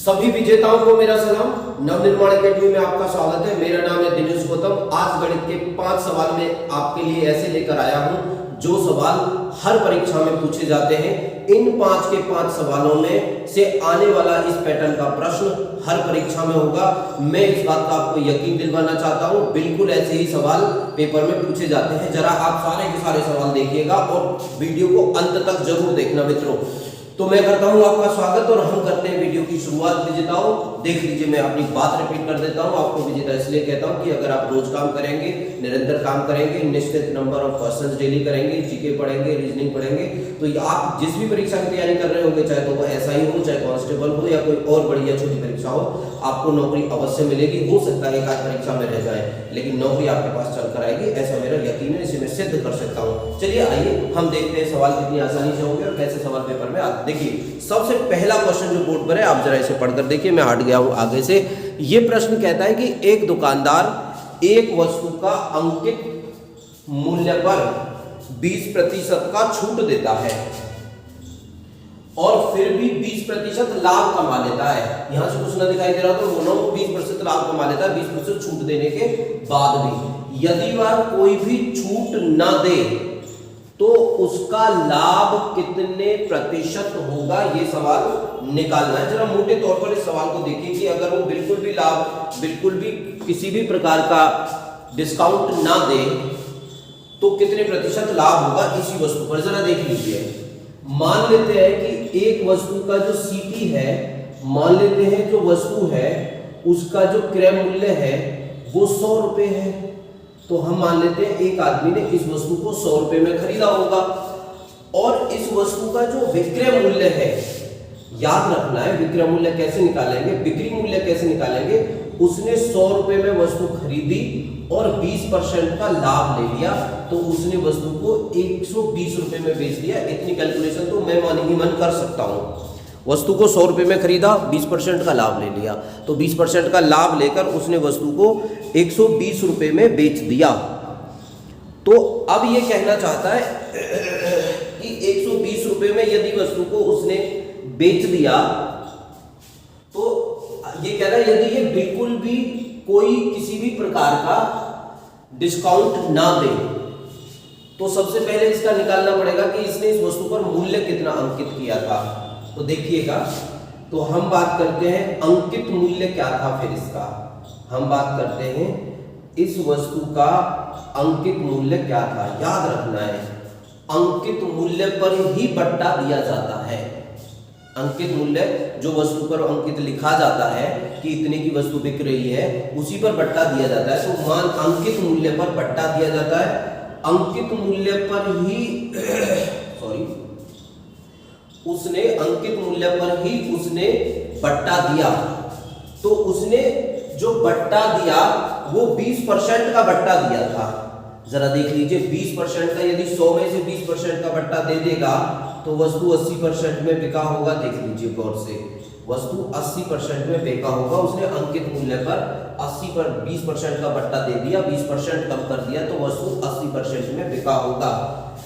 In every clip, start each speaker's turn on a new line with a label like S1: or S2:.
S1: सभी विजेताओं को मेरा सलाम। नवनिर्माण एकेडमी में आपका स्वागत है। मेरा नाम है दिनेश गौतम। आज गणित के 5 सवाल में आपके लिए ऐसे लेकर आया हूं जो सवाल हर परीक्षा में पूछे जाते हैं। इन 5 के 5 सवालों में से आने वाला इस पैटर्न का प्रश्न हर परीक्षा में होगा। मैं इस बात का आपको यकीन दिलवाना चाहता हूं, बिल्कुल ऐसे ही सवाल पेपर में पूछे जाते हैं। जरा आप सारे के सारे सवाल देखिएगा और वीडियो को अंत तक जरूर देखना मित्रों। तो मैं करता हूं आपका स्वागत और हम करते हैं वीडियो की शुरुआत। विजेताओं देख लीजिए, मैं अपनी बात रिपीट कर देता हूं। आपको विजेता इसलिए कहता हूं कि अगर आप रोज काम करेंगे, निरंतर काम करेंगे, निश्चित नंबर ऑफ क्वेश्चंस डेली करेंगे, जीके पढ़ेंगे, रीजनिंग पढ़ेंगे, तो आप जिस भी परीक्षा की तैयारी कर रहे होंगे, चाहे तो वो एसआई हो, चाहे कांस्टेबल हो या कोई और बड़ी या छोटी परीक्षा हो, आपको नौकरी अवश्य मिलेगी। हो सकता है एक आध परीक्षा में रह जाए, लेकिन नौकरी आपके पास चलकर आएगी, ऐसा मेरा यकीन है। इसे मैं सिद्ध कर सकता हूं। चलिए आइए हम देखते हैं सवाल कितनी आसानी से होंगे और कैसे सवाल पेपर में आते। देखिए सबसे पहला क्वेश्चन जो बोर्ड पर है, आप जरा इसे पढ़कर देखिए। मैं हट गया हूं आगे से। ये प्रश्न कहता है कि एक दुकानदार एक वस्तु का अंकित मूल्य पर 20% का छूट देता है और फिर भी 20% लाभ कमा लेता है। यहां से कुछ ना दिखाई दे रहा तो दोनों 20% लाभ कमा लेता है 20% छूट देने के बाद भी। यदि वह कोई भी छूट ना दे तो उसका लाभ कितने प्रतिशत होगा, ये सवाल निकालना है। जरा मोटे तौर पर इस सवाल को देखिए कि अगर वो बिल्कुल भी लाभ, बिल्कुल भी किसी भी प्रकार का डिस्काउंट ना दे तो कितने प्रतिशत लाभ होगा इसी वस्तु पर। जरा देख लीजिए, मान लेते हैं कि एक वस्तु का जो सीपी है, मान लेते हैं जो वस्तु है उसका जो क्रय मूल्य है वो 100 रुपए है। तो हम मान लेते हैं एक आदमी ने इस वस्तु को 100 रुपए में खरीदा होगा और इस वस्तु का जो विक्रय मूल्य है, याद रखना है विक्रय मूल्य कैसे निकालेंगे, बिक्री मूल्य कैसे निकालेंगे। उसने 100 रुपए में वस्तु खरीदी और 20% का लाभ ले लिया, तो उसने वस्तु को 120 रुपए में बेच दिया। इतनी कैलकुलेशन तो मैं मन ही मन कर सकता हूं। वस्तु को 100 रुपए में खरीदा, 20% का लाभ ले लिया, तो 20% का लाभ लेकर उसने वस्तु को 120 रुपए में बेच दिया। तो अब ये कहना चाहता है कि 120 रुपए में यदि वस्तु को उसने बेच दिया, तो ये कह रहा है यदि ये बिल्कुल भी कोई किसी भी प्रकार का डिस्काउंट ना दे, तो सबसे पहले इसका निकालना पड़ेगा कि इसने इस वस्तु पर मूल्य कितना अंकित किया था। तो देखिएगा, तो हम बात करते हैं अंकित मूल्य क्या था। फिर इसका हम बात करते हैं इस वस्तु का अंकित मूल्य क्या था। याद रखना है अंकित मूल्य पर ही बट्टा दिया जाता है। अंकित मूल्य जो वस्तु पर अंकित लिखा जाता है कि इतने की वस्तु बिक रही है, उसी पर बट्टा दिया जाता है। तो मान अंकित मूल्य पर बट्टा दिया जाता है। अंकित मूल्य पर ही उसने अंकित मूल्य पर ही उसने बट्टा दिया। तो उसने जो बट्टा दिया वो 20% का बट्टा दिया था। जरा देख लीजिए, 20% का, यदि 100 में से 20% का बट्टा दे देगा तो वस्तु 80% में बिका होगा। देख लीजिए गौर से, वस्तु 80% में बिका होगा। उसने अंकित मूल्य पर 80 पर 20% का बट्टा दे दिया, 20% कम कर दिया, तो वस्तु 80% में बिका होगा।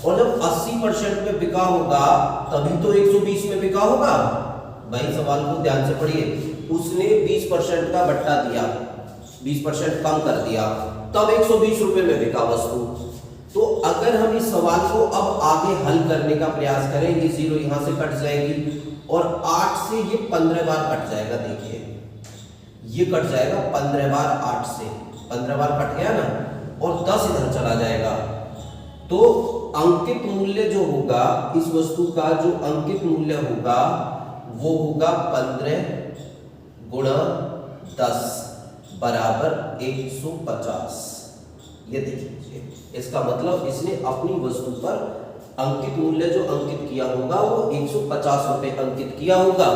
S1: और जब 80% में बिका होगा तभी तो 120 में बिका होगा। भाई सवाल को ध्यान से पढ़िए। उसने 20% का बट्टा दिया, 20% कम कर दिया, तब 120 रुपए में बिका वस्तु। तो अगर हम इस सवाल को अब आगे हल करने का प्रयास करें, ये 0 यहां से कट जाएगी और 8 से ये 15 बार कट जाएगा। देखिए ये कट जाएगा 15 बार, 8 से 15 बार कट गया ना, और 10 इधर चला जाएगा। तो अंकित मूल्य जो होगा, इस वस्तु का जो अंकित मूल्य होगा वो होगा 15 गुणा 10 बराबर 150। ये देख लीजिए, इसका मतलब इसने अपनी वस्तु पर अंकित मूल्य जो अंकित किया होगा वो 150 रुपए अंकित किया होगा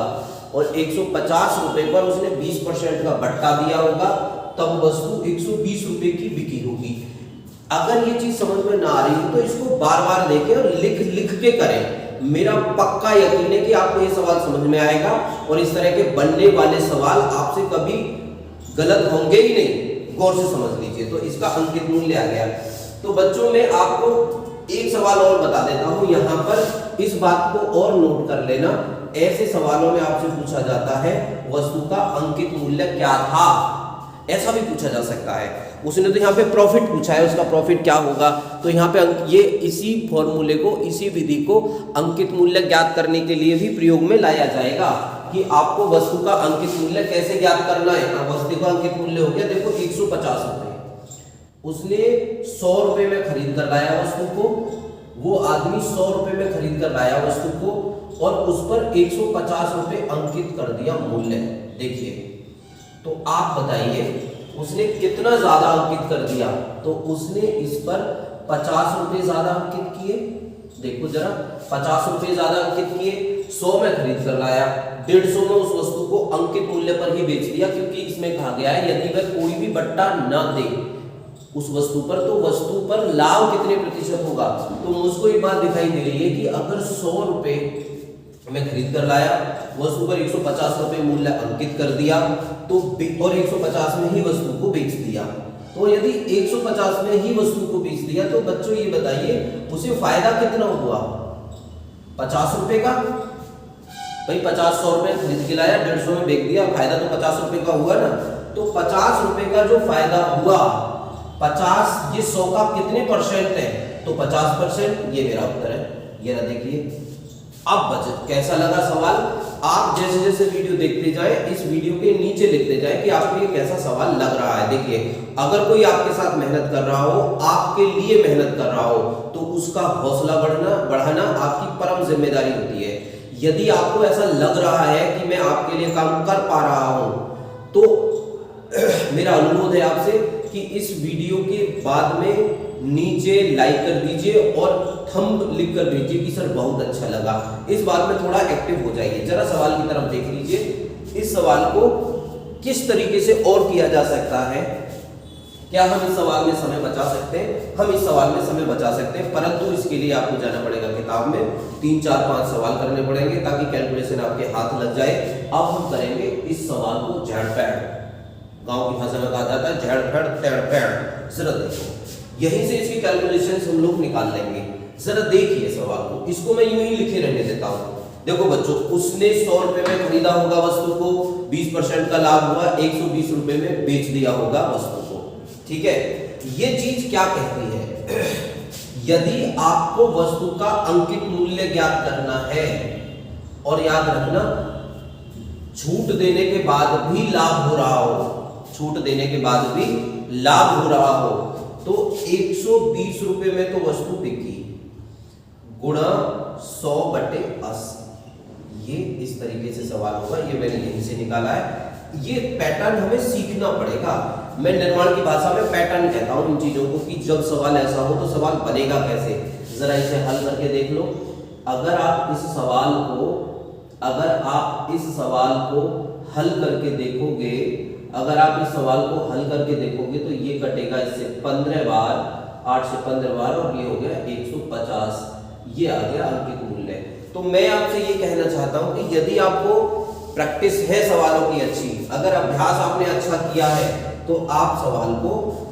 S1: और 150 रुपए पर उसने 20% का बट्टा दिया होगा, तब वस्तु 120 रुपए की बिकी होगी। अगर ये चीज समझ में ना आ रही हो तो इसको बार बार देखें और लिख के करें। मेरा पक्का यकीन है कि आपको ये सवाल समझ में आएगा और इस तरह के बनने वाले सवाल आपसे कभी गलत होंगे ही नहीं। गौर से समझ लीजिए। तो इसका अंकित मूल्य आ गया। तो बच्चों में आपको एक सवाल और बता देता हूं, यहां पर इस बात को और नोट कर लेना, ऐसे सवालों में आपसे पूछा जाता है वस्तु का अंकित मूल्य क्या था, ऐसा भी पूछा जा सकता है। उसने तो यहाँ पे प्रॉफिट पूछा है, उसका प्रॉफिट क्या होगा, तो यहाँ पे ये इसी फॉर्मूले को, इसी विधि को अंकित मूल्य ज्ञात करने के लिए भी प्रयोग में लाया जाएगा कि आपको वस्तु का अंकित मूल्य कैसे ज्ञात करना है। वस्तु का अंकित मूल्य हो गया, देखो 150 रुपए, उसने 100 रुपए में खरीद कर लाया वस्तु को, वो आदमी 100 रुपए में खरीद कर लाया वस्तु को और उस पर 150 रुपए अंकित कर दिया मूल्य। देखिए, तो आप बताइए उसने कितना ज्यादा अंकित कर दिया, तो उसने इस पर 50 रुपए ज्यादा अंकित किए। देखो जरा, 50 रुपए ज्यादा अंकित किए, 100 में खरीद कर लाया, 150 में उस वस्तु को अंकित मूल्य पर ही बेच दिया, क्योंकि इसमें कहा गया है यदि वह कोई भी बट्टा न दे उस वस्तु पर, तो वस्तु पर लाभ कितने प्रतिशत होगा। तो मुझको एक बात दिखाई दे रही है कि अगर 100 रुपए में खरीद कर लाया, वस्तु पर 150 रुपए मूल्य अंकित कर दिया, तो और 150 में ही वस्तु को बेच दिया, तो यदि 150 में ही वस्तु को बेच दिया, तो बच्चों ये बताइए उसे फायदा कितना हुआ, 50 रुपए का। भाई 100 रुपए खरीद के लाया, 150 में बेच दिया, फायदा तो 50 रुपए का हुआ ना। तो 50 रुपए का जो फायदा हुआ, 50 ये 100 का कितने परसेंट है, तो 50%, ये मेरा उत्तर है। ये ना देखिए, अब बचत कैसा लगा सवाल, आप जैसे जैसे वीडियो देखते जाएं, इस वीडियो के नीचे लिखते जाएं कि आपको ये कैसा सवाल लग रहा है। देखिए, अगर कोई आपके साथ मेहनत कर रहा हो, आपके लिए मेहनत कर रहा हो, तो उसका हौसला बढ़ाना आपकी परम जिम्मेदारी होती है। यदि आपको ऐसा लग रहा है कि मैं आपके लिए काम कर पा रहा हूं, तो मेरा अनुरोध है आपसे कि इस वीडियो के बाद में नीचे लाइक कर दीजिए और थंब लिख कर भेजिए कि सर बहुत अच्छा लगा। इस बात में थोड़ा एक्टिव हो जाइए। जरा सवाल की तरफ देख लीजिए, इस सवाल को किस तरीके से और किया जा सकता है। क्या हम इस सवाल में समय बचा सकते हैं? हम इस सवाल में समय बचा सकते हैं, परंतु इसके लिए आपको जाना पड़ेगा किताब में, 3, 4, 5 सवाल करने पड़ेंगे ताकि कैलकुलेशन आपके हाथ लग जाए। अब हम करेंगे इस सवाल को झड़पैड़, गांव की भाषा में कहा जाता है झड़पैड़ तड़पैड़। जरा देखो, यहीं से इसकी कैलकुलेशन हम लोग निकाल लेंगे। जरा देखिए सवाल को, इसको मैं यूं ही लिखे रहने देता हूं। देखो बच्चों, उसने 100 रुपए में खरीदा होगा वस्तु को, 20% का लाभ हुआ, 120 रुपए में बेच दिया होगा वस्तु को। ठीक है, ये चीज क्या कहती है? यदि आपको वस्तु का अंकित मूल्य ज्ञात करना है, और याद रखना छूट देने के बाद भी लाभ हो रहा हो, छूट देने के बाद भी लाभ हो रहा हो, तो 120 रुपए में तो वस्तु बिकी, गुणा 100/80। ये इस तरीके से सवाल होगा, ये मैंने यहीं से निकाला है। ये पैटर्न हमें सीखना पड़ेगा। मैं निर्माण की भाषा में पैटर्न कहता हूं इन चीजों को, कि जब सवाल ऐसा हो तो सवाल बनेगा कैसे। जरा इसे हल करके देख लो। अगर आप इस सवाल को हल करके देखोगे, अगर आप इस सवाल को हल करके देखोगे तो ये कटेगा इससे 15 बार, 8 से 15 बार, और ये हो गया 150। ये आ गया अंकित मूल्य। तो मैं आपसे ये कहना चाहता हूं कि यदि आपको प्रैक्टिस है सवालों की अच्छी, अगर अभ्यास आपने अच्छा किया है, तो आप सवाल को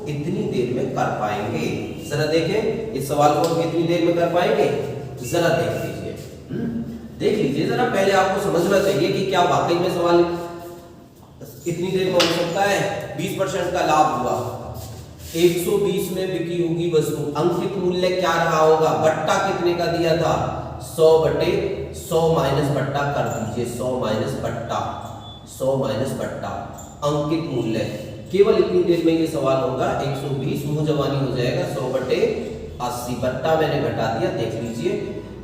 S1: इतनी देर में कर पाएंगे। जरा देखें, इस सवाल को हम कितनी देर में कर पाएंगे, जरा देख लीजिए। देख लीजिए जरा, पहले आपको समझना चाहिए कि क्या वाकई में सवाल कितनी देर में हो सकता है। 20% का लाभ हुआ, 120 में बिकी होगी वस्तु, अंकित मूल्य क्या रहा होगा, बट्टा कितने का दिया था, 100/100 माइनस बट्टा कर दीजिए, 100 माइनस बट्टा, 100 माइनस बट्टा, अंकित मूल्य। केवल इतनी देर में ये सवाल होगा, 120 मुंह जवानी हो जाएगा, 100/80, बट्टा मैंने घटा दिया।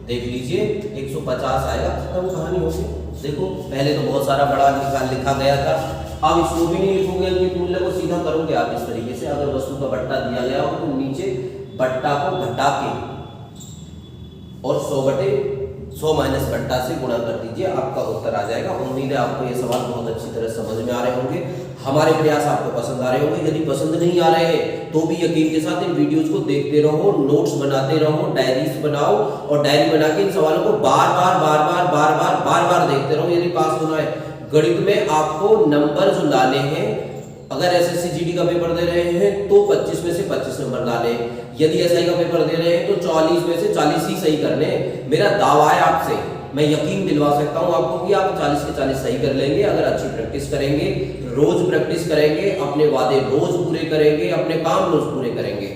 S1: देख लीजिए 150 आएगा, खत्म कहानी होगी। देखो, पहले तो बहुत सारा बड़ा लिखा गया था, अब इसको भी नहीं लिखोगे, अंकित मूल्य को सीधा करोगे आप इस तरीके से। अगर वस्तु का बट्टा दिया गया हो तो नीचे बट्टा को घटा के और 100/100 माइनस बट्टा से गुणा कर दीजिए, आपका उत्तर आ जाएगा। उम्मीद है आपको ये सवाल बहुत अच्छी तरह समझ में आ रहे होंगे, हमारे प्रयास आपको पसंद आ रहे होंगे। यदि पसंद नहीं आ रहे हैं तो भी यकीन के साथ इन वीडियोज को देखते रहो, नोट्स बनाते रहो, डायरीज बनाओ, और डायरी बना के इन सवालों को बार बार देखते रहो। यदि पास होना है, गणित में आपको नंबर जो लाने हैं, अगर एसएससी जीडी का पेपर दे रहे हैं तो 25 में से 25 नंबर डाले, यदि एसआई का पेपर दे रहे हैं तो 40 में से 40 ही सही करने। मेरा दावा है आपसे, मैं यकीन दिलवा सकता हूं आपको कि आप 40 के 40 सही कर लेंगे अगर अच्छी प्रैक्टिस करेंगे, रोज प्रैक्टिस करेंगे, अपने वादे रोज पूरे करेंगे, अपने काम रोज पूरे करेंगे।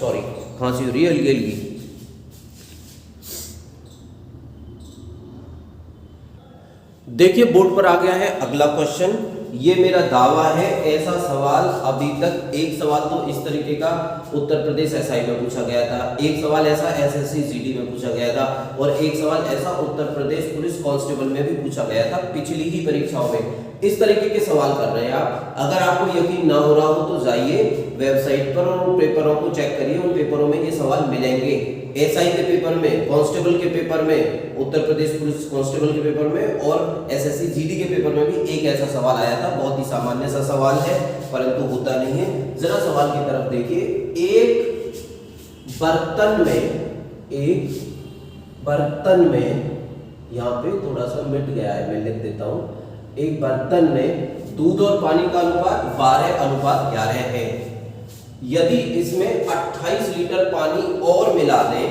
S1: सॉरी, खांसी हो रही है हल्की हल्की। देखिए बोर्ड पर आ गया है अगला क्वेश्चन। ये मेरा दावा है, ऐसा सवाल अभी तक एक सवाल तो इस तरीके का उत्तर प्रदेश एसआई में पूछा गया था, एक सवाल ऐसा एसएससी जीडी में पूछा गया था और एक सवाल ऐसा उत्तर प्रदेश पुलिस कांस्टेबल में भी पूछा गया था पिछली ही परीक्षाओं में। इस तरीके के सवाल कर रहे हैं आप। अगर आपको यकीन ना हो रहा हो तो जाइए वेबसाइट पर और पेपरों को चेक करिए, उन पेपरों में ये सवाल मिलेंगे। एसआई के पेपर में, कांस्टेबल के पेपर में, उत्तर प्रदेश पुलिस कांस्टेबल के पेपर में और एसएससी जीडी के पेपर में भी एक ऐसा सवाल आया था। बहुत ही सामान्य सा सवाल है परंतु होता नहीं है। जरा सवाल की तरफ देखिए। एक बर्तन में यहाँ पे थोड़ा सा मिट गया है, मैं लिख देता हूँ। एक बर्तन में दूध और पानी का अनुपात 12:11 है। यदि इसमें 28 लीटर पानी और मिला दें,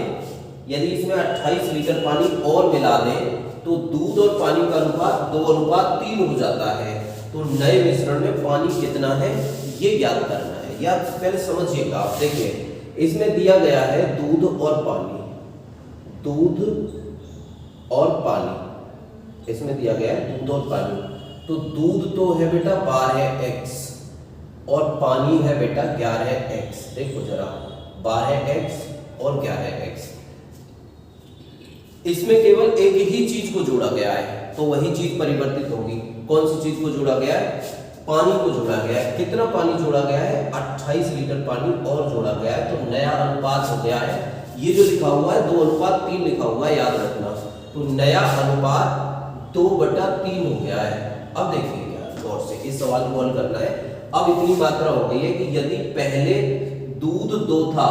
S1: यदि इसमें 28 लीटर पानी और मिला दें तो दूध और पानी का अनुपात 2:3 हो जाता है। तो नए मिश्रण में पानी कितना है ये ज्ञात करना है। या पहले समझिएगा आप, देखिए इसमें दिया गया है दूध और पानी, दूध और पानी, इसमें दिया गया है दूध और पानी। तो दूध तो है बेटा 12x और पानी है बेटा 11x। देखो जरा 12x और 11x, इसमें केवल एक ही चीज को जोड़ा गया है तो वही चीज परिवर्तित होगी। कौन सी चीज को जोड़ा गया है? पानी को जोड़ा गया है। कितना पानी जोड़ा गया है? 28 लीटर पानी और जोड़ा गया है तो नया अनुपात हो गया है। ये जो लिखा हुआ है 2:3 लिखा हुआ है, याद रखना। तो नया अनुपात 2/3 हो गया है। अब देखिए क्या गौर से इस सवाल को हल करना है। अब इतनी मात्रा हो गई है कि यदि पहले दूध 2 था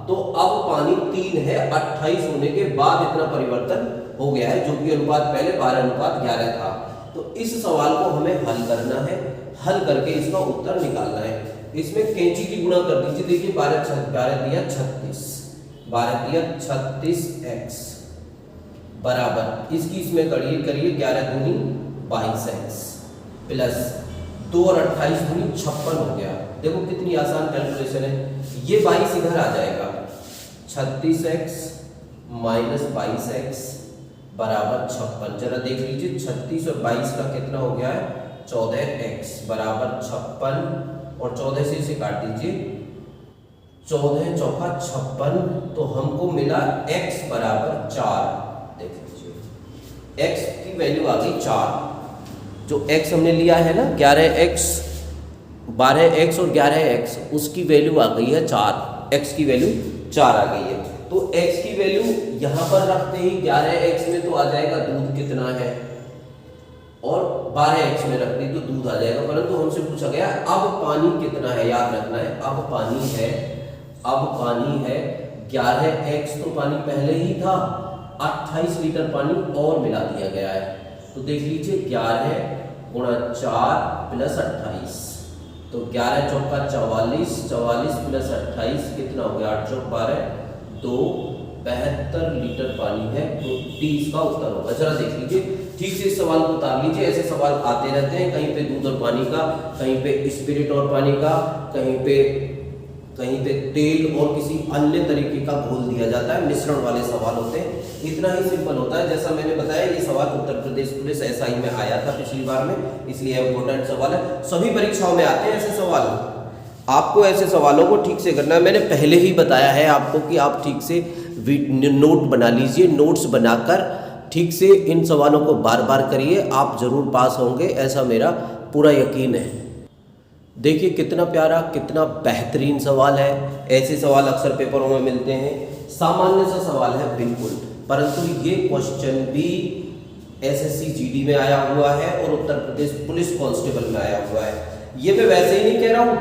S1: तो अब पानी 3 है। 28 होने के बाद इतना परिवर्तन हो गया है, जो कि अनुपात पहले 12:11 था। तो इस सवाल को हमें हल करना है, हल करके इसका उत्तर निकालना है। इसमें कैंची की गुणा कर दीजिए। देखिए 12 दिया 36, 12 दिया 36x बराबर इसकी इसमें करिए 11 दूनी 22x प्लस 2 और 28 दूनी 56 हो गया। देखो कितनी आसान कैलकुलेशन है। ये 22 इधर आ जाएगा, 36x माइनस 22x बराबर 56। जरा देख लीजिए 36 और 22 का कितना हो गया है? 14x बराबर 56 और 14 से इसे काट दीजिए, 14 चौका 56। तो हमको मिला x बराबर 4। देख लीजिए x की वैल्यू आ गई 4। जो x हमने लिया है ना 11x, 12x और 11x, उसकी वैल्यू आ गई है 4। x की वैल्यू 4 आ गई है। तो x की वैल्यू यहां पर रखते ही 11x में तो आ जाएगा दूध कितना है और 12x में रख दी तो दूध आ जाएगा। परंतु हमसे पूछा गया अब पानी कितना है, याद रखना है। अब पानी है 11x, तो पानी पहले ही था, 28 लीटर पानी और मिला दिया गया है। तो देख लीजिए 11 गुणा 4 प्लस 28, तो 11 चौका 44, 44 प्लस 28 कितना हो गया? 8 चौक 12, 2 72 लीटर पानी है। तो डी इसका उत्तर होगा। जरा देख लीजिए, ठीक से इस सवाल को उतार लीजिए। ऐसे सवाल आते रहते हैं, कहीं पे दूध और पानी का, कहीं पे स्पिरिट और पानी का, कहीं पे तेल और किसी अन्य तरीके का घोल दिया जाता है, मिश्रण वाले सवाल होते हैं। इतना ही सिंपल होता है। जैसा मैंने बताया ये सवाल उत्तर प्रदेश पुलिस एसआई में आया था पिछली बार में, इसलिए इम्पोर्टेंट सवाल है। सभी परीक्षाओं में आते हैं ऐसे सवाल। आपको ऐसे सवालों को ठीक से करना है। मैंने पहले ही बताया है आपको कि आप ठीक से नोट बना लीजिए, नोट्स बनाकर ठीक से इन सवालों को बार बार करिए, आप जरूर पास होंगे, ऐसा मेरा पूरा यकीन है। देखिए कितना प्यारा, कितना बेहतरीन सवाल है। ऐसे सवाल अक्सर पेपरों में मिलते हैं। सामान्य सा सवाल है बिल्कुल, परंतु ये क्वेश्चन भी एसएससी जीडी में आया हुआ है और उत्तर प्रदेश पुलिस कांस्टेबल में आया हुआ है। ये मैं वैसे ही नहीं कह रहा हूं,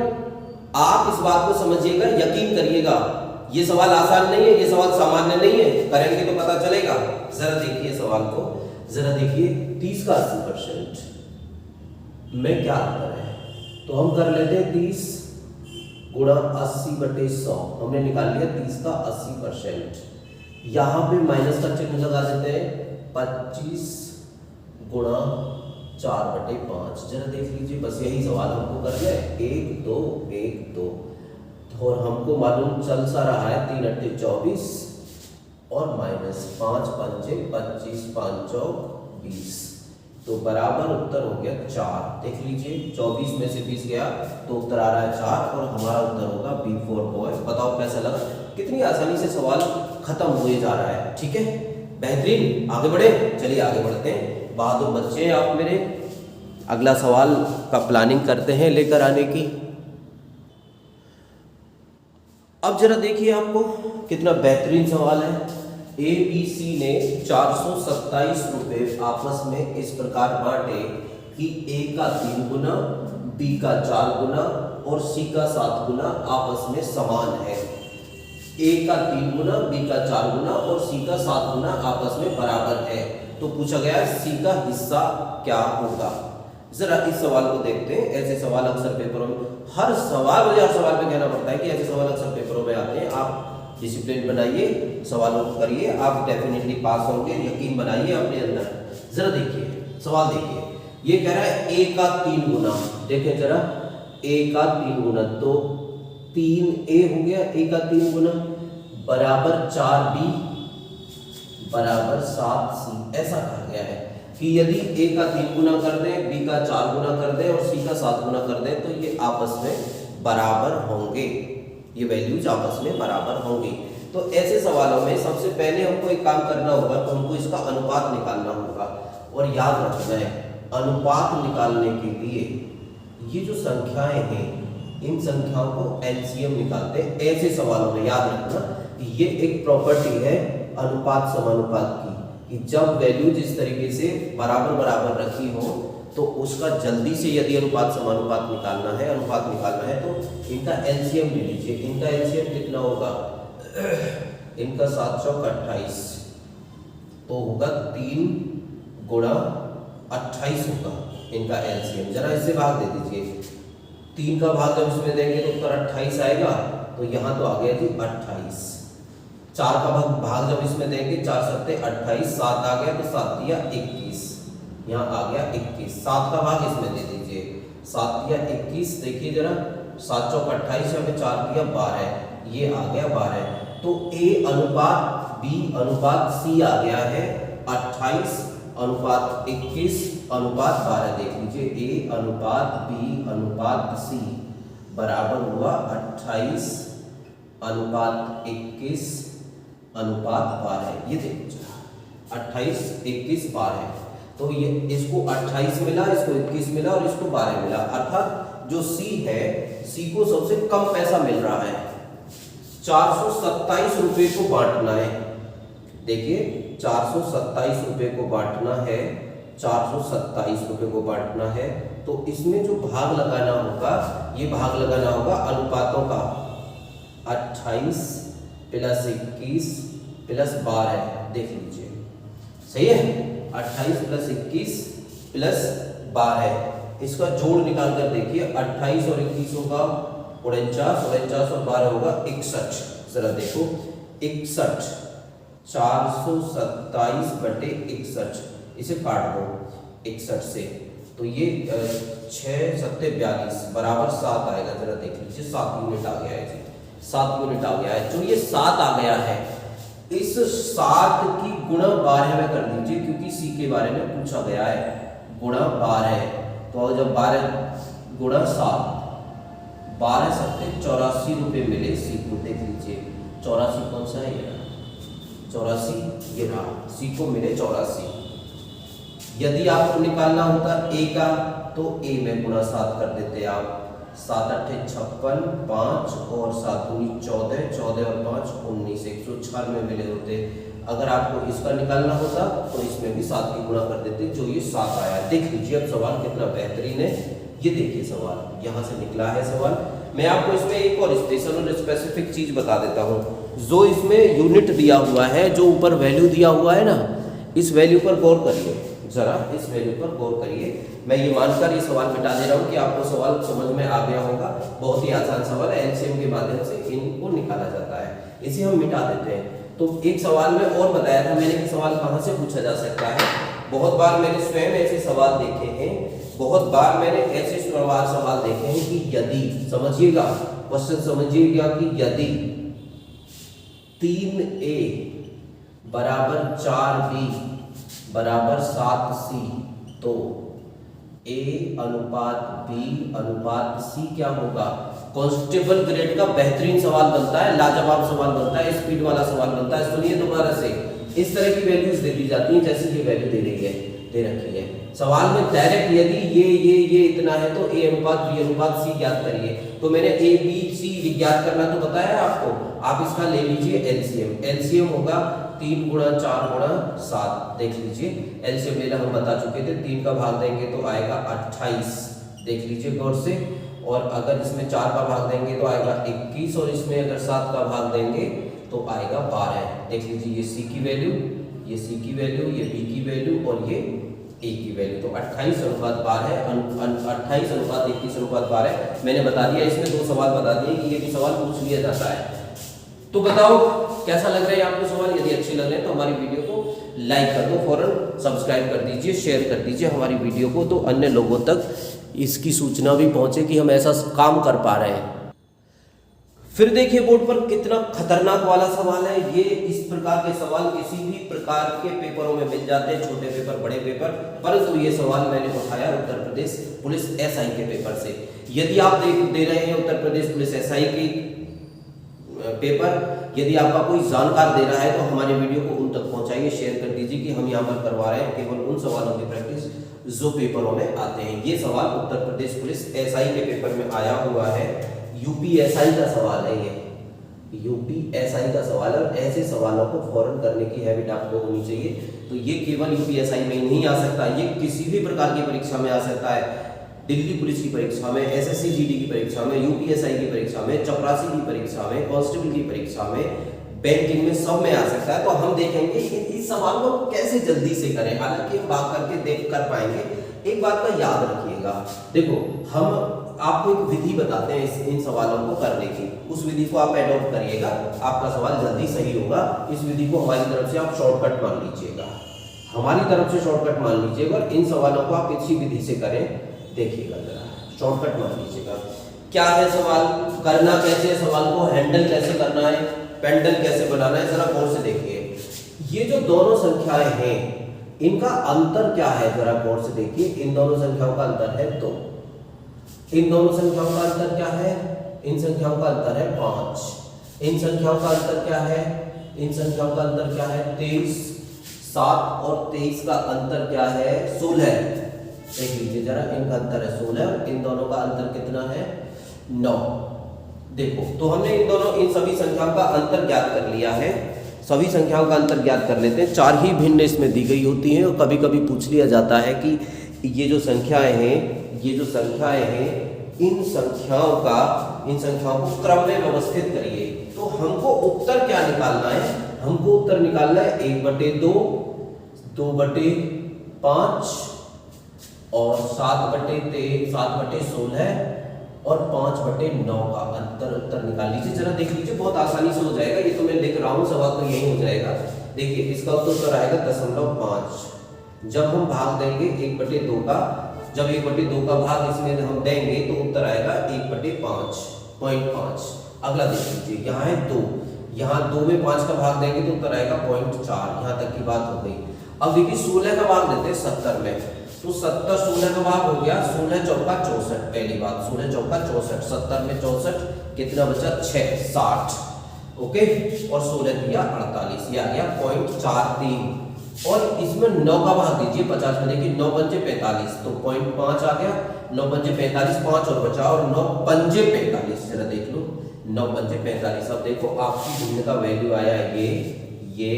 S1: आप इस बात को समझिएगा, यकीन करिएगा। ये सवाल आसान नहीं है, ये सवाल सामान्य नहीं है, करेंगे तो पता चलेगा। जरा देखिए सवाल को, जरा देखिए 30 का 80% में क्या अंतर है? तो हम कर लेते हैं 30 गुणा 80/100, हमने निकाल लिया 30 का 80%। यहाँ पे माइनस का चिन्ह लगा देते हैं, 25 गुणा 4/5। जरा देख लीजिए, बस यही सवाल हमको करना है, 1 2 1 2। और हमको मालूम चल सा रहा है 3 8 24 और माइनस 5 5 25 5 चौक 20, तो बराबर उत्तर हो गया 4। देख लीजिए 24 में से 20 गया तो उत्तर आ रहा है 4 और हमारा उत्तर होगा B4 बॉय। बताओ कैसा लगा, कितनी आसानी से सवाल खत्म हुए जा रहा है। ठीक है, बेहतरीन, आगे बढ़े, चलिए आगे बढ़ते हैं। बहादुर बच्चे आप मेरे, अगला सवाल का प्लानिंग करते हैं लेकर आने की। अब जरा देखिए आपको कितना बेहतरीन सवाल है। ABC ने 427 रुपए आपस में इस प्रकार बांटे कि A का 3 गुना, B का 4 गुना और C का 7 गुना आपस में समान है। A का 3 गुना, B का 4 गुना और C का 7 गुना आपस में बराबर है। तो पूछा गया C का हिस्सा क्या होगा। जरा इस सवाल को देखते हैं। ऐसे सवाल अक्सर पेपरों में, हर सवाल मुझे हर सवाल पे कहना पड़ता है कि ऐसे सवाल अक्सर पेपरों में आते हैं। आप डिसिप्लिन बनाइए, सवालों को करिए, आप डेफिनेटली पास होंगे, यकीन बनाइए अपने अंदर। जरा देखिए सवाल देखिए, ये कह रहा है A का 3 गुना। देखें जरा, A का 3 गुना तो 3A हो गया, A का 3 गुना बराबर 4B बराबर 7C। ऐसा कहा गया है कि यदि A का 3 गुना कर दें, B का 4 गुना कर दें और C का 7 गुना कर दें तो ये आपस में बराबर होंगे, ये वैल्यूज आपस में बराबर होंगी। तो ऐसे सवालों में सबसे पहले हमको एक काम करना होगा, तो हमको इसका अनुपात निकालना होगा। और याद रखना है, अनुपात निकालने के लिए ये जो संख्याएं हैं, इन संख्याओं को एलसीएम निकालते हैं ऐसे सवालों में। याद रखना ये एक प्रॉपर्टी है अनुपात समानुपात की, कि जब वैल्यूज इस तरीके से बराबर बराबर रखी हो तो उसका जल्दी से यदि अनुपात समानुपात निकालना है, अनुपात निकालना है, तो इनका एलसीएम ले लीजिए। इनका एलसीएम कितना होगा, इनका 7 चौक 28 तो होगा 3 गुणा 28 होगा इनका एलसीएम। जरा इससे भाग दे दीजिए, 3 का भाग जब इसमें देंगे तो उत्तर 28 आएगा, तो यहाँ तो आ गया जी 28। 4 का भाग जब इसमें देंगे, 4 सत्ते 28, 7 आ गया तो 7 दिया 21, यहाँ आ गया 21। 7 का भाग इसमें दे दीजिए, 7 दिया 21। देखिए जरा, 7 चौक 28, यहाँ पे 4 दिया 12, ये आ गया 12। तो A अनुपात B अनुपात C आ गया है 28 अनुपात 21 अनुपात 12। देख लीजिए A अनुपात B अनुपात C बराबर हुआ 28 अनुपात 21 अनुपात 12। ये देखिए 28 21 12, तो ये इसको 28 मिला, इसको 21 मिला और इसको 12 मिला। अर्थात जो C है, C को सबसे कम पैसा मिल रहा है, 427 रुपए को बांटना है। देखिए 427 रुपए को बांटना है, 427 रुपए को बांटना है, तो इसमें जो भाग लगाना होगा, ये भाग लगाना होगा अनुपातों का, 28 प्लस 21 प्लस 12। देख लीजिए सही है, 28 प्लस 21 प्लस 12, इसका जोड़ निकाल कर देखिए, 28 और 21 होगा 49, 49 और 12 होगा 61। जरा देखो 61, 427/61, इसे काट दो 61 से, तो ये 6 सत्ते 42 बराबर 7 आएगा। जरा देख लीजिए 7 यूनिट आ गया है जी, 7 यूनिट आ गया है। जो ये 7 आ गया है, इस 7 की गुणा 12 में कर दीजिए, क्योंकि C के बारे में पूछा गया है। गुणा 12, तो जब 12 गुणा 7, 12 सत्ते 84 रुपए मिले C को। देख लीजिए 84 कौन सा है, 84 ये रहा, C को मिले 84। यदि आपको निकालना होता A का, तो A में गुणा 7 कर देते आप, 7 8 56, 5 और 7 दूनी 14, 14 और 5 19, 196 मिले होते। अगर आपको इसका निकालना होता तो इसमें भी 7 की गुणा कर देते, जो ये 7 आया। देख लीजिए अब सवाल कितना बेहतरीन है। ये देखिए सवाल यहाँ से निकला है सवाल। मैं आपको इसमें एक और स्पेशल और स्पेसिफिक चीज बता देता हूँ। जो इसमें यूनिट दिया हुआ है, जो ऊपर वैल्यू दिया हुआ है ना, इस वैल्यू पर गौर करिए। जरा इस वैल्यू पर गौर करिए। मैं ये मानकर ये सवाल मिटा दे रहा हूँ कि आपको सवाल समझ में आ गया होगा। बहुत ही आसान सवाल है, एलसीएम के माध्यम से इनको निकाला जाता है, इसे हम मिटा देते हैं। तो एक सवाल में और बताया था मैंने कि सवाल कहाँ से पूछा जा सकता है। बहुत बार मैंने स्वयं ऐसे सवाल देखे हैं, बहुत बार मैंने ऐसे सवाल देखे हैं कि यदि, समझिएगा क्वेश्चन समझिएगा, कि यदि 3a बराबर 4b बराबर 7c तो a अनुपात b अनुपात c क्या होगा। कांस्टेबल ग्रेड का बेहतरीन सवाल बनता है, लाजवाब सवाल बनता है, स्पीड वाला सवाल बनता है। सुनिए दोबारा से, इस तरह की वैल्यूज दे दी जाती हैं जैसे ये वैल्यू दे रखी है। सवाल में डायरेक्ट यदि ये इतना है तो a अनुपात b अनुपात c ज्ञात करिए। तो मैंने a b c ज्ञात करना तो बताया आपको, आप इसका ले लीजिए एलसीएम। एलसीएम होगा 3 गुणा 4 गुणा 7। देख लीजिए एलसीएम लेना हम बता चुके थे, 3 का भाग देंगे तो आएगा 28। देख लीजिए गौर से। और अगर इसमें 4 का भाग देंगे तो आएगा 21, और इसमें अगर 7 का भाग देंगे तो आएगा 12। देख लीजिए ये c की वैल्यू, ये c की वैल्यू, ये b की वैल्यू और ये a की वैल्यू। तो 28 अनुपात 12, 28 अनुपात 21 अनुपात 12 मैंने बता दिया। इसमें 2 सवाल बता दिए कि ये भी सवाल पूछ लिया जाता है। तो बताओ कैसा लग रहा है आपको सवाल। यदि अच्छे लग रहे हैं तो हमारी वीडियो को लाइक कर दो, फौरन सब्सक्राइब कर दीजिए, शेयर कर दीजिए हमारी वीडियो को, तो अन्य लोगों तक इसकी सूचना भी पहुंचे कि हम ऐसा काम कर पा रहे हैं। फिर देखिए बोर्ड पर कितना खतरनाक वाला सवाल है ये। इस प्रकार के सवाल किसी भी प्रकार के पेपरों में मिल जाते हैं, छोटे पेपर बड़े पेपर, परंतु ये सवाल मैंने उठाया उत्तर प्रदेश पुलिस एसआई के पेपर से। यदि आप दे रहे हैं उत्तर प्रदेश पुलिस एसआई की पेपर, यदि आपका कोई जानकार दे रहा है तो हमारे वीडियो को उन तक पहुंचाइए, शेयर कर दीजिए कि हम यहाँ पर करवा रहे हैं केवल उन सवालों की प्रैक्टिस जो पेपरों में आते हैं। ये सवाल उत्तर प्रदेश पुलिस एसआई के पेपर में आया हुआ है, यूपीएसआई का सवाल है, ये यूपीएसआई का सवाल है। और ऐसे सवालों को फौरन करने की हैबिट आपको होनी चाहिए। तो ये केवल यूपीएसआई में नहीं आ सकता, ये किसी भी प्रकार की परीक्षा में आ सकता है। दिल्ली पुलिस की परीक्षा में, एसएससी जीडी की परीक्षा में, यूपीएसआई की परीक्षा में, चपरासी की परीक्षा में, कांस्टेबल की परीक्षा में, बैंकिंग में, सब में आ सकता है। तो हम देखेंगे इस सवाल को कैसे जल्दी से करें। हालांकि हम भाग करके देख कर पाएंगे। एक बात का याद रखिएगा, देखो हम आपको एक विधि बताते हैं इन सवालों को करने की, उस विधि को आप एडॉप्ट करिएगा, आपका सवाल जल्दी सही होगा। इस विधि को हमारी तरफ से आप शॉर्टकट मान लीजिएगा, हमारी तरफ से शॉर्टकट मान लीजिएगा, और इन सवालों को आप इसी विधि से करें। देखिएगा जरा, शॉर्टकट मान लीजिएगा। क्या है सवाल, करना कैसे है, सवाल को हैंडल कैसे करना है, पेंडल कैसे बनाना है, जरा गौर से देखिए। ये जो दोनों संख्याएं हैं इनका अंतर क्या है, जरा गौर से देखिए। इन दोनों संख्याओं का अंतर है 2। इन दोनों संख्याओं का अंतर क्या है, इन संख्याओं का अंतर है 5। इन संख्याओं का अंतर क्या है, इन संख्याओं का अंतर क्या है 23। 7 और 23 का अंतर क्या है 16। देख लीजिए जरा, इनका अंतर है 16 और इन दोनों का अंतर कितना है 9। देखो तो हमने इन सभी संख्याओं का अंतर ज्ञात कर लिया है। सभी संख्याओं का अंतर ज्ञात कर लेते हैं। 4 ही भिन्न इसमें दी गई होती हैं, और कभी कभी पूछ लिया जाता है कि ये जो संख्याएं हैं इन संख्याओं को क्रम में व्यवस्थित करिए। तो हमको उत्तर क्या निकालना है, हमको उत्तर निकालना है 1/2, 2/5 और 7/16 और 5/9 का उत्तर निकाल लीजिए। जरा देख लीजिए, बहुत आसानी से हो जाएगा। ये तो मैं लिख रहा हूँ, सवाल तो यही हो जाएगा। देखिए इसका उत्तर आएगा 0.5। जब हम भाग देंगे 1/2 का, जब 1/2 का भाग इसमें हम देंगे तो उत्तर आएगा 1/5। अगला देख लीजिए, यहाँ है 2, यहाँ 2 में 5 का भाग देंगे तो उत्तर आएगा 0.4। यहाँ तक की बात हो गई। अब देखिए 16 का भाग देते हैं 70 में, तो 16 का भाग हो गया 16 चौका 64। पहली बात 16 चौका 64, 70 में 64 कितना बचा 6, 60। ओके, और 16 दिया 48, ये आ गया 0.43। और इसमें 9 का भाग दीजिए 50 में, देखिए 9 पंजे 45, तो 0.5 आ गया। 9 पंजे 45, 5 और बचा, और 9 पंजे 45। जरा देख लो 9 पंजे 45। अब देखो आपकी भिन्न का वैल्यू आया ये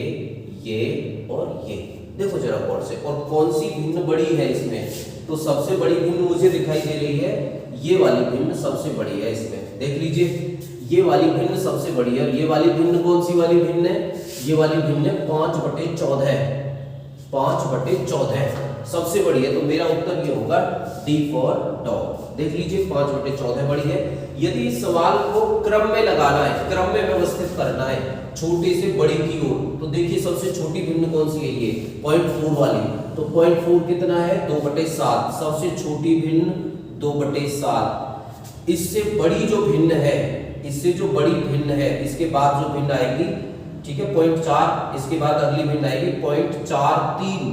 S1: और ये। देखो जरा गौर से, और कौन सी भिन्न बड़ी है इसमें, तो सबसे बड़ी भिन्न मुझे दिखाई दे रही है, ये वाली भिन्न सबसे बड़ी है इसमें। देख लीजिए ये वाली भिन्न सबसे बड़ी है, और ये वाली भिन्न कौन सी वाली भिन्न है, ये वाली भिन्न 5/14 है। 5/14 सबसे बड़ी है, तो मेरा उत्तर ये होगा D फॉर डॉग। देख लीजिए 5/14 बड़ी है। यदि इस सवाल को क्रम में लगाना है, क्रम में व्यवस्थित करना है छोटे से बड़े की ओर, तो देखिए सबसे छोटी भिन्न कौन सी है, ये 0.4 वाली। तो 0.4 कितना है, 2/7। सबसे छोटी भिन्न 2/7। इससे बड़ी जो भिन्न है, इससे जो बड़ी भिन्न है, इसके बाद जो भिन्न आएगी, ठीक है 0.4, इसके बाद अगली भिन्न आएगी 0.43।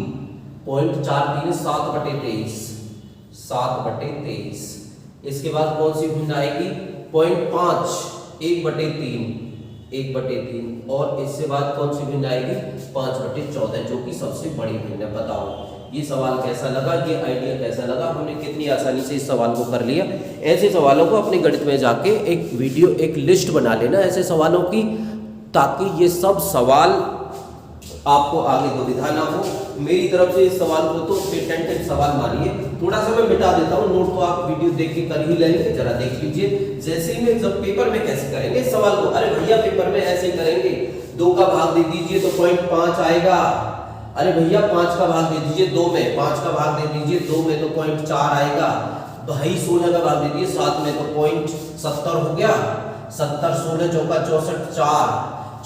S1: 0.43 7/23, 7/23। इसके बाद कौन सी भिन्न आएगी 0.5, 1/3, 1/3। और इससे बाद कौन सी भिन्न आएगी 5/14, जो कि सबसे बड़ी भिन्न है। बताओ ये सवाल कैसा लगा, ये आइडिया कैसा लगा, हमने कितनी आसानी से इस सवाल को कर लिया। ऐसे सवालों को अपने गणित में जाके एक वीडियो, एक लिस्ट बना लेना ऐसे सवालों की, ताकि ये सब सवाल आपको आगे दुविधा ना हो। मेरी तरफ से इस सवाल को तो पेटेंटेड सवाल मानिए। थोड़ा सा मैं मिटा देता हूँ, नोट तो आप वीडियो देख के कर ही लेंगे, जरा देख लीजिए। जैसे ही मैं जब पेपर में कैसे करेंगे इस सवाल को, अरे भैया पेपर में ऐसे करेंगे, 2 का भाग दे दीजिए तो 0.5 आएगा। अरे भैया 5 का भाग दे दीजिए 2 में, 5 का भाग दे दीजिए 2 में तो 0.4 आएगा। भाई 16 का भाग दे दीजिए 7 में तो 0.70 हो गया। 70, 16 चौका 64, 4,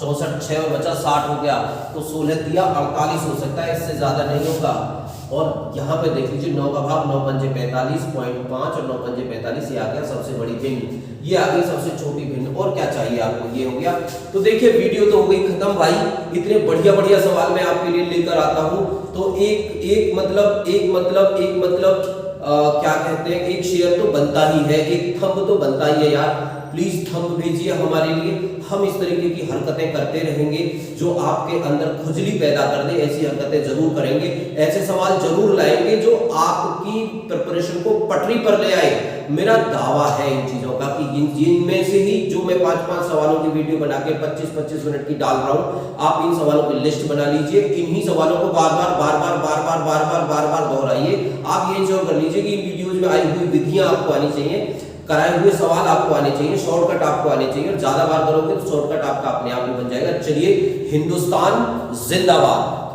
S1: 64, 6 और बचा 60 हो गया। तो 16 दिया 48 हो सकता है, इससे ज्यादा नहीं होगा। और यहाँ पे देख लीजिए 9 का भाग 9 पंजे 45, 0.5 और 9 पंजे 45, ये आ गया सबसे बड़ी भिन्न, ये आ गई सबसे छोटी भिन्न। और क्या चाहिए आपको, ये हो गया। तो देखिए वीडियो तो हो गई खत्म भाई। इतने बढ़िया बढ़िया सवाल मैं आपके लिए लेकर आता हूँ, तो एक मतलब क्या कहते हैं, एक शेयर तो बनता ही है, एक थंब तो बनता ही है यार। प्लीज थंब भेजिए हमारे लिए। हम इस तरीके की हरकतें करते रहेंगे जो आपके अंदर खुजली पैदा कर दे, ऐसी हरकतें जरूर करेंगे, ऐसे सवाल जरूर लाएंगे जो आपकी प्रिपरेशन को पटरी पर ले आए। मेरा दावा है इन चीजों का कि इनमें से ही जो मैं 5-5 सवालों की वीडियो बना के 25-25 मिनट की डाल रहा हूं, आप इन सवालों की लिस्ट बना लीजिए। इन्हीं सवालों को बार बार दोहराइए। आप ये इंश्योर कर लीजिए कि इन वीडियोज में आई हुई विधियां आपको आनी चाहिए, कराए हुए सवाल आपको आने चाहिए, शॉर्टकट आपको आने चाहिए। और ज्यादा बार करोगे तो शॉर्टकट आपका अपने आप ही बन जाएगा। चलिए, हिंदुस्तान जिंदाबाद।